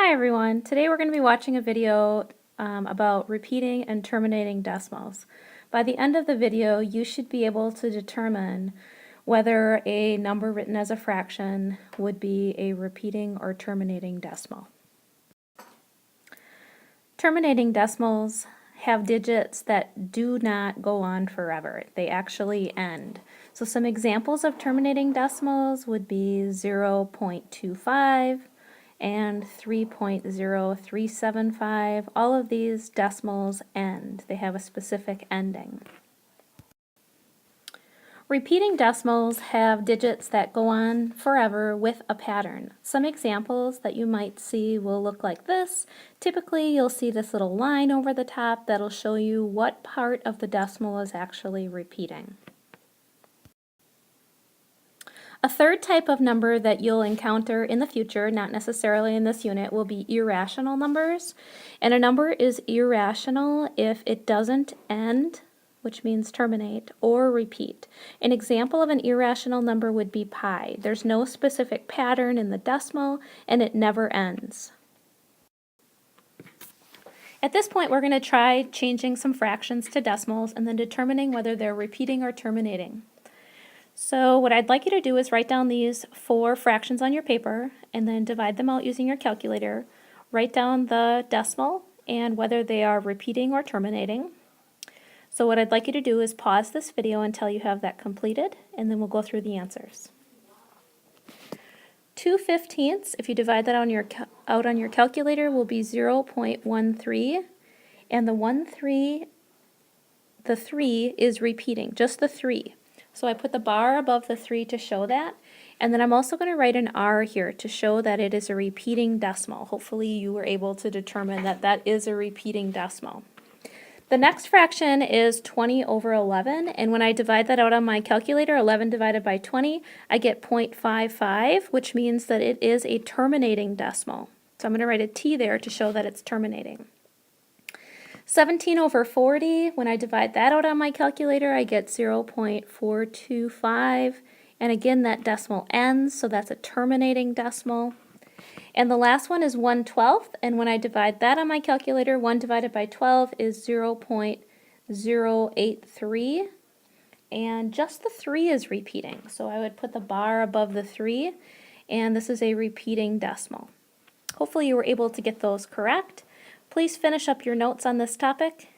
Hi everyone, today we're going to be watching a video about repeating and terminating decimals. By the end of the video you should be able to determine whether a number written as a fraction would be a repeating or terminating decimal. Terminating decimals have digits that do not go on forever. They actually end. So some examples of terminating decimals would be 0.25 and 3.0375. All of these decimals end. They have a specific ending. Repeating decimals have digits that go on forever with a pattern. Some examples that you might see will look like this. Typically you'll see this little line over the top that'll show you what part of the decimal is actually repeating. A third type of number that you'll encounter in the future, not necessarily in this unit, will be irrational numbers. And a number is irrational if it doesn't end, which means terminate, or repeat. An example of an irrational number would be pi. There's no specific pattern in the decimal, and it never ends. At this point, we're going to try changing some fractions to decimals and then determining whether they're repeating or terminating. So what I'd like you to do is write down these 4 fractions on your paper and then divide them out using your calculator. Write down the decimal and whether they are repeating or terminating. So what I'd like you to do is pause this video until you have that completed, and then we'll go through the answers. 2/15, if you divide that out on your calculator, will be 0.13, and the 3 is repeating, just the 3. So I put the bar above the 3 to show that, and then I'm also going to write an R here to show that it is a repeating decimal. Hopefully you were able to determine that that is a repeating decimal. The next fraction is 20 over 11, and when I divide that out on my calculator, 11 divided by 20, I get 0.55, which means that it is a terminating decimal. So I'm going to write a T there to show that it's terminating. 17 over 40, when I divide that out on my calculator, I get 0.425, and again that decimal ends, so that's a terminating decimal. And the last one is 1/12, and when I divide that on my calculator, 1 divided by 12 is 0.083, and just the 3 is repeating. So I would put the bar above the 3, and this is a repeating decimal. Hopefully you were able to get those correct. Please finish up your notes on this topic